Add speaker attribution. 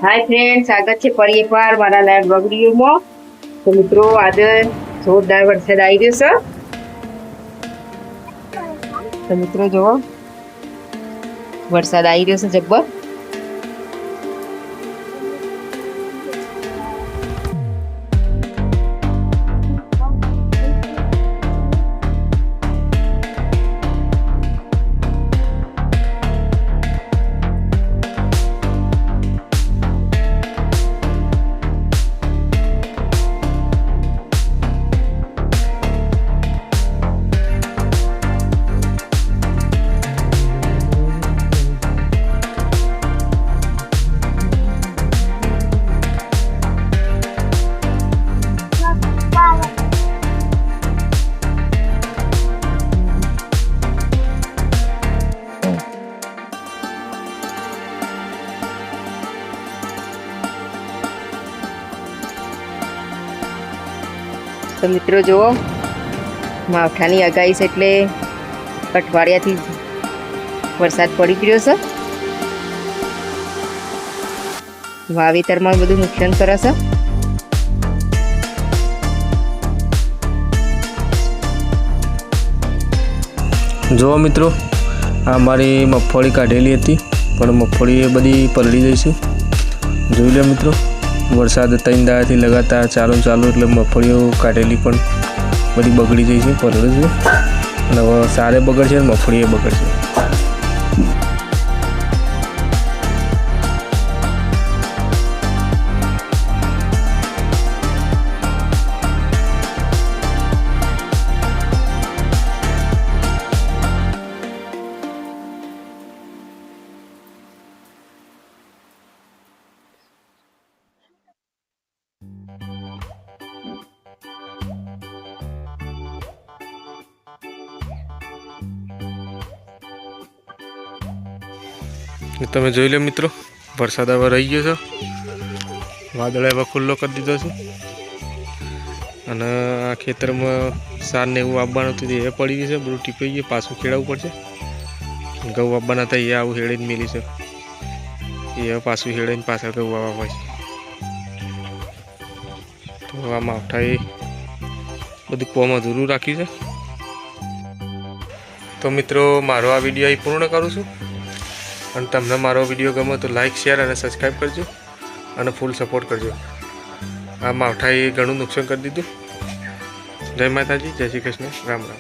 Speaker 1: Hi friends, स्वागत है फरी एक વાર મારા લાઈવ વિડિયોમાં। તો મિત્રો આજે જોરદાર વરસાદ આવી રહ્યો છે। તો મિત્રો જુઓ વરસાદ આવી રહ્યો છે જબ્બર। तो मित्रों जुओ मावठानी आगाही है एटले अठवाडियाथी वरसाद पड़ी गयो छे। वावेतर में बधुं नुकसान करे छे।
Speaker 2: जो मित्रों आ मारी मगफળી काढेली हती पण मगफળી ए बधी पलળી गई छे। जोई लो मित्रों वरसाद 3 दाडाथी लगातार चालू એટલે મગફળીઓ કાઢેલી પણ બધી બગડી ગઈ છે, પલળી છે અને હવે સારે બગડશે અને મગફળી એ બગડશે। તમે જોઈ લો મિત્રો વરસાદ હવે રહી ગયો છે। વાદળે હવે ખુલ્લો કરી દીધો છે અને આ ખેતરમાં સાર ને એવું આપવાનું હતું એ પડી ગયું છે, બધું ટીપાઈ ગયું, પાછું ખેડાવવું પડશે। ઘઉં આપવાના હતા એ આવું હેળીને મેલી છે, એ હવે પાછું હેળીને પાછા ઘઉં આવવા પડશે। તો આ માવઠાએ બધું કોમ અધૂરું રાખ્યું છે। તો મિત્રો મારો આ વિડીયો અહીં પૂર્ણ કરું છું અને તમને મારો વિડીયો ગમે તો લાઈક શેર અને સબસ્ક્રાઈબ કરજો અને ફૂલ સપોર્ટ કરજો। આ માવઠાએ ઘણું નુકસાન કરી દીધું। જય માતાજી, જય શ્રી કૃષ્ણ, રામ રામ।